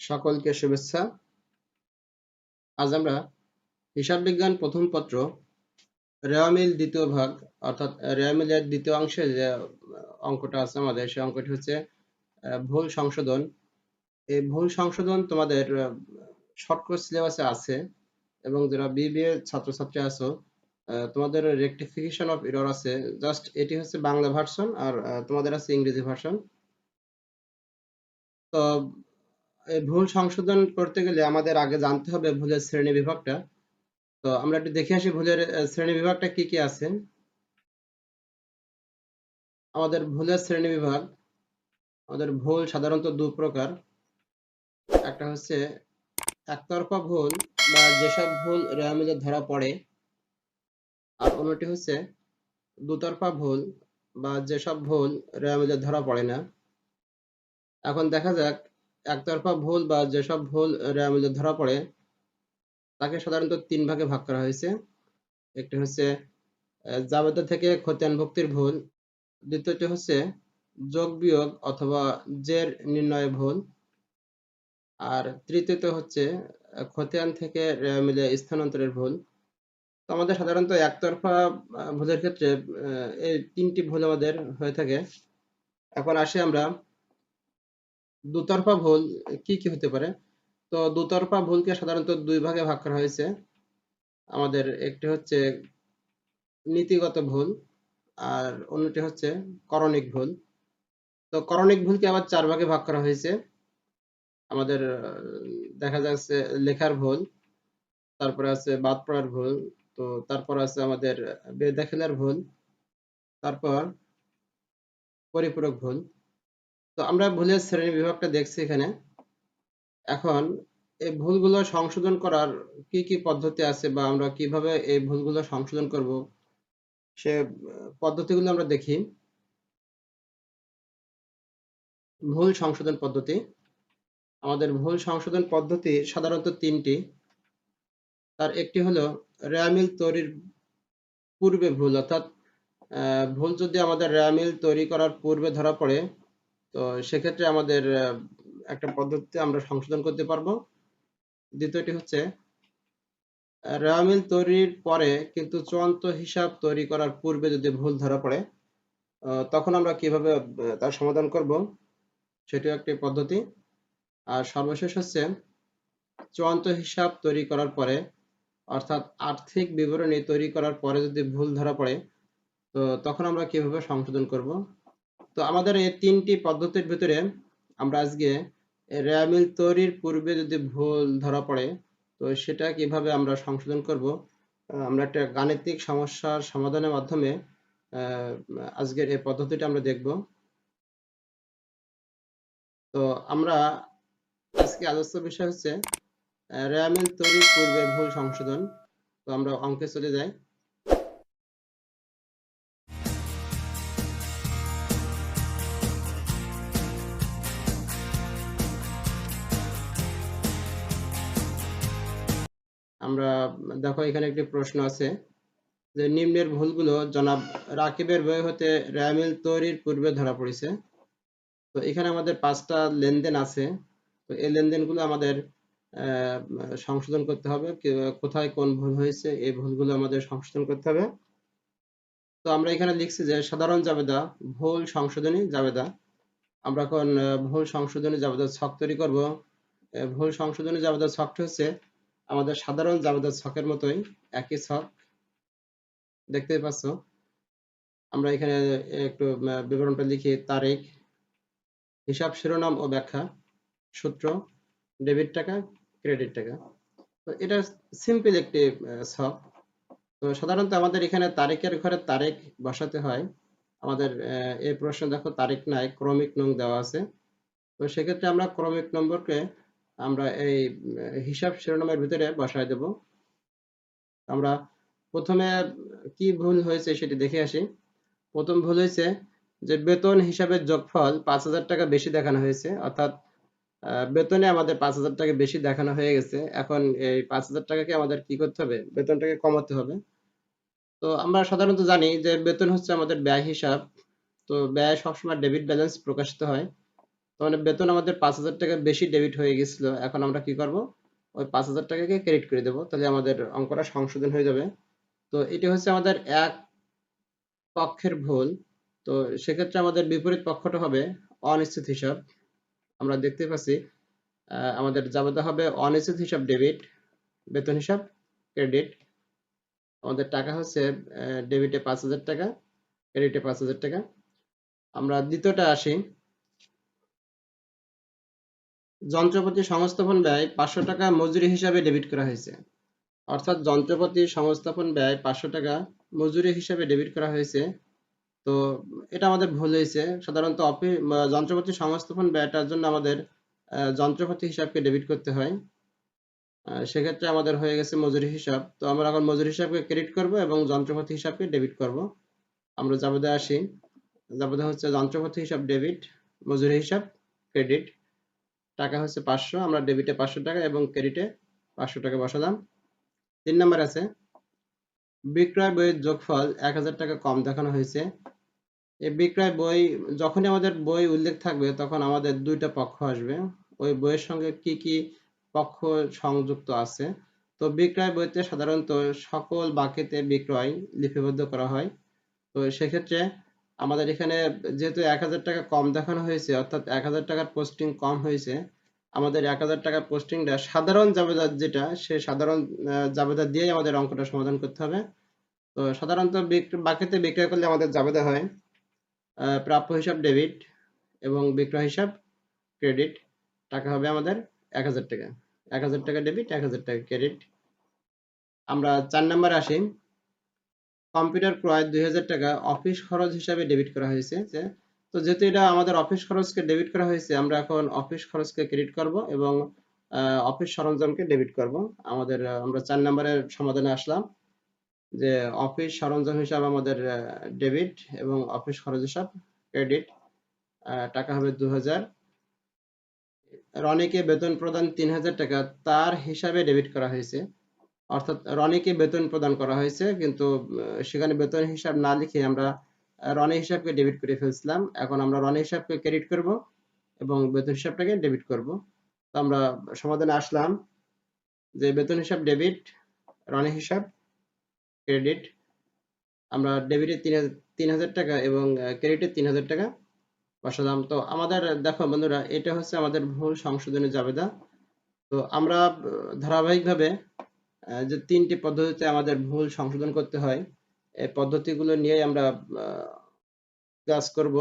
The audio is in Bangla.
সকলকে শুভেচ্ছা। আজ আমরা হিসাব বিজ্ঞান প্রথম পত্র রেওয়ামিল দ্বিতীয় ভাগ অর্থাৎ রেওয়ামিলের দ্বিতীয় অংশে যে অঙ্কটা আছে আমাদের, সেই অঙ্কটি হচ্ছে ভুল সংশোধন। এই ভুল সংশোধন তোমাদের শর্ট কোর্স সিলেবাসে আছে, এবং যারা বিবিএ ছাত্রছাত্রী আছো তোমাদের রেকটিফিকেশন অফ এরর আছে। জাস্ট এটি হচ্ছে বাংলা ভার্সন, আর তোমাদের আছে ইংরেজি ভার্সন। তো এই ভুল সংশোধন করতে গেলে আমাদের আগে জানতে হবে ভুলের শ্রেণী বিভাগটা। তো আমরা একটু দেখে আসি ভুলের শ্রেণী বিভাগটা কি কি আছে। আমাদের ভুলের শ্রেণী বিভাগ, আমাদের ভুল সাধারণত দু প্রকার। একটা হচ্ছে একতরফা ভুল বা যেসব ভুল রেওয়ামিলে ধরা পড়ে, আর অন্যটি হচ্ছে দুতরফা ভুল বা যেসব ভুল রেওয়ামিলে ধরা পড়ে না। এখন দেখা যাক একতরফা ভুল বা যেসব ভুল রেওয়ামিলে ধরা পড়ে তাকে সাধারণত তিন ভাগে ভাগ করা হয়েছে। একটি হচ্ছে জাবেদা থেকে খতিয়ানভুক্তির ভুল, দ্বিতীয়টি হচ্ছে যোগ বিয়োগ অথবা জের নির্ণয়ে ভুল, আর তৃতীয়ত হচ্ছে খতিয়ান থেকে রেওয়ামিলে স্থানান্তরের ভুল। তো আমাদের সাধারণত একতরফা ভুলের ক্ষেত্রে এই তিনটি ভুল আমাদের হয়ে থাকে। এখন আসি আমরা দুতরফা ভুল কি কি হতে পারে। তো দুতরফা ভুলকে সাধারণত দুই ভাগে ভাগ করা হয়েছে। আমাদের একটি হচ্ছে নীতিগত ভুল, আর অন্যটি হচ্ছে করণিক ভুল। তো করণিক ভুলকে আবার চার ভাগে ভাগ করা হয়েছে। আমাদের দেখা যাচ্ছে লেখার ভুল, তারপরে আছে বাদ পড়ার ভুল, তো তারপর আছে আমাদের বেদাখিলার ভুল, তারপর পরিপূরক ভুল। তো আমরা ভুলের শ্রেণী বিভাগটা দেখছি এখানে। এখন এই ভুলগুলো সংশোধন করার কি কি পদ্ধতি আছে, বা আমরা কিভাবে এই ভুলগুলো সংশোধন করব, সে পদ্ধতিগুলো আমরা দেখি। ভুল সংশোধন পদ্ধতি, আমাদের ভুল সংশোধন পদ্ধতি সাধারণত তিনটি। তার একটি হলো রেওয়ামিল তৈরির পূর্বে ভুল, অর্থাৎ ভুল যদি আমাদের রেওয়ামিল তৈরি করার পূর্বে ধরা পড়ে, তো সেক্ষেত্রে আমাদের একটা পদ্ধতিতে আমরা সংশোধন করতে পারবো। দ্বিতীয়টি হচ্ছে রেওয়ামিল তৈরির পরে কিন্তু চূড়ান্ত হিসাব তৈরি করার পূর্বে যদি ভুল ধরা পড়ে, তখন আমরা কিভাবে তার সমাধান করব, সেটিও একটি পদ্ধতি। আর সর্বশেষ হচ্ছে চূড়ান্ত হিসাব তৈরি করার পরে, অর্থাৎ আর্থিক বিবরণী তৈরি করার পরে যদি ভুল ধরা পড়ে, তো তখন আমরা কিভাবে সংশোধন করব। তো আমাদের এই তিনটি পদ্ধতির ভিতরে আমরা আজকে রেওয়ামিল তৈরির পূর্বে যদি ভুল ধরা পড়ে, তো সেটা কিভাবে আমরা সংশোধন করব, আমরা একটা গাণিতিক সমস্যার সমাধানের মাধ্যমে আজকের এই পদ্ধতিটা আমরা দেখব। তো আমরা আজকে আলোচ্য বিষয় হচ্ছে রেওয়ামিল তৈরির পূর্বে ভুল সংশোধন। তো আমরা অঙ্কে চলে যাই। আমরা দেখো এখানে একটি প্রশ্ন আছে যে নিম্নের ভুলগুলো জনাব রাকিবের বই হতে রেওয়ামিল তৈরির পূর্বে ধরা পড়েছে। তো এখানে আমাদের 5টা লেনদেন আছে। তো এই লেনদেনগুলো আমাদের সংশোধন করতে হবে, কোথায় কোন ভুল হয়েছে এই ভুলগুলো আমাদের সংশোধন করতে হবে। তো আমরা এখানে লিখছি যে সাধারণ জাবেদা ভুল সংশোধনী জাবেদা। আমরা এখন ভুল সংশোধনী জাবেদার ছক তৈরি করব। ভুল সংশোধনী জাবেদার ছকটি হচ্ছে আমাদের সাধারণ জাবেদার ছকের মতোই একই ছক, দেখতেই পাচ্ছ। আমরা এখানে একটু বিবরণটা লিখি। তারিখ, হিসাব শিরোনাম ও ব্যাখ্যা, সূত্র, ডেবিট টাকা, ক্রেডিট টাকা। তো এটা সিম্পল একটি ছক। তো সাধারণত আমাদের এখানে তারিখের ঘরে তারিখ বসাতে হয়। আমাদের এই প্রশ্নে দেখো তারিখ নাই, ক্রমিক নং দেওয়া আছে। তো সেক্ষেত্রে আমরা ক্রমিক নম্বরকে আমরা এই হিসাব শিরোনামের ভিতরে বসায় দেব। আমরা প্রথমে কি ভুল হয়েছে সেটি দেখে আসি। প্রথম ভুল হয়েছে যে বেতন হিসাবের যোগফল 5,000 টাকা বেশি দেখানো হয়েছে, অর্থাৎ বেতনে আমাদের 5,000 টাকা বেশি দেখানো হয়ে গেছে। এখন এই 5,000 টাকাকে আমাদের কি করতে হবে, বেতনটাকে কমাতে হবে। তো আমরা সাধারণত জানি যে বেতন হচ্ছে আমাদের ব্যয় হিসাব। তো ব্যয় সবসময় ডেবিট ব্যালেন্স প্রকাশিত হয়। তো তো মানে বেতন আমাদের 5,000 টাকা বেশি ডেবিট হয়ে গেছিল, এখন আমরা কি করব, ওই 5,000 টাকাকে ক্রেডিট করে দেব, তাহলে আমাদের অঙ্কটা সংশোধন হয়ে যাবে। তো এটি হচ্ছে আমাদের এক পক্ষের ভুল। তো সেক্ষেত্রে আমাদের বিপরীত পক্ষটা হবে অনিশ্চিত হিসাব। আমরা দেখতে পাচ্ছি আমাদের জাবেদা হবে অনিশ্চিত হিসাব ডেবিট, বেতন হিসাব ক্রেডিট। আমাদের টাকা হচ্ছে ডেবিটে 5,000 টাকা, ক্রেডিটে 5,000 টাকা। আমরা দ্বিতীয়টা আসি, যন্ত্রপাতি সংস্থাপন ব্যয় 500 টাকা মজুরি হিসাবে ডেবিট করা হয়েছে। অর্থাৎ যন্ত্রপাতি সংস্থাপন ব্যয় 500 টাকা মজুরি হিসাবে ডেবিট করা হয়েছে। তো এটা আমাদের ভুল হয়েছে। সাধারণত যন্ত্রপাতি সংস্থাপন ব্যয়টার জন্য আমাদের যন্ত্রপাতি হিসাবকে ডেবিট করতে হয়। সেক্ষেত্রে আমাদের হয়ে গেছে মজুরি হিসাব। তো আমরা এখন মজুরি হিসাবকে ক্রেডিট করব এবং যন্ত্রপাতি হিসাবকে ডেবিট করব। আমরা জাবেদায় আসি, জাবেদা হচ্ছে যন্ত্রপাতি হিসাব ডেবিট, মজুরি হিসাব ক্রেডিট। টাকা হচ্ছে 500, আমরা ডেবিটে 500 টাকা এবং ক্রেডিটে 500 টাকা বসালাম। 3 নাম্বার আছে, বিক্রয় বইয়ের যোগফল 1000 টাকা কম দেখানো হয়েছে। এই বিক্রয় বই, যখনই আমাদের বই উল্লেখ থাকবে তখন আমাদের দুইটা পক্ষ আসবে, ওই বইয়ের সঙ্গে কি কি পক্ষ সংযুক্ত আছে। তো বিক্রয় বইতে সাধারণত সকল বাকিতে বিক্রয় লিপিবদ্ধ করা হয়। তো সেক্ষেত্রে আমাদের এখানে যেহেতু 1000 টাকা কম দেখানো হয়েছে, অর্থাৎ 1000 টাকার পোস্টিং কম হয়েছে, আমাদের 1000 টাকার পোস্টিংটা সাধারণ জাবেদা যেটা, সে সাধারণ জাবেদা দিয়েই আমাদের অঙ্কটা সমাধান করতে হবে। তো সাধারণত বাকিতে বিক্রয় করলে আমাদের জাবেদা হয় প্রাপ্য হিসাব ডেবিট এবং বিক্রয় হিসাব ক্রেডিট। টাকা হবে আমাদের 1000 টাকা, 1000 টাকা ডেবিট, 1000 টাকা ক্রেডিট। আমরা 4 নম্বরে আসি, কম্পিউটার ক্রয় 2000 টাকা অফিস খরচ হিসাবে ডেবিট করা হয়েছে। তো যেহেতু এটা আমাদের অফিস খরচকে ডেবিট করা হয়েছে, আমরা এখন অফিস খরচকে ক্রেডিট করব এবং অফিস সরঞ্জামকে ডেবিট করব। আমরা 4 নম্বরের সমাধানে আসলাম যে অফিস সরঞ্জাম হিসাব আমাদের ডেবিট এবং অফিস খরচ হিসাব ক্রেডিট। টাকা হবে 2000। রনিকে বেতন প্রদান 3000 টাকা তার হিসাবে ডেবিট করা হয়েছে। অর্থাৎ রনিকে বেতন প্রদান করা হয়েছে, কিন্তু সেখানে বেতন হিসাব না লিখে আমরা রনি হিসাবকে ডেবিট করে ফেলছিলাম। এখন আমরা রনি হিসাবকে ক্রেডিট করব এবং বেতন হিসাবটাকে ডেবিট করব। তো আমরা সমাধানে আসলাম যে বেতন হিসাব ডেবিট, রনি হিসাব ক্রেডিট। আমরা ডেবিটে 3000 টাকা এবং ক্রেডিটে 3000 টাকা বসালাম। তো আমাদের দেখো বন্ধুরা, এটা হচ্ছে আমাদের ভুল সংশোধনের জাবেদা। তো আমরা ধারাবাহিকভাবে যে 3টি পদ্ধতিতে আমাদের ভুল সংশোধন করতে হয়, এই পদ্ধতিগুলো নিয়ে আমরা কাজ করব।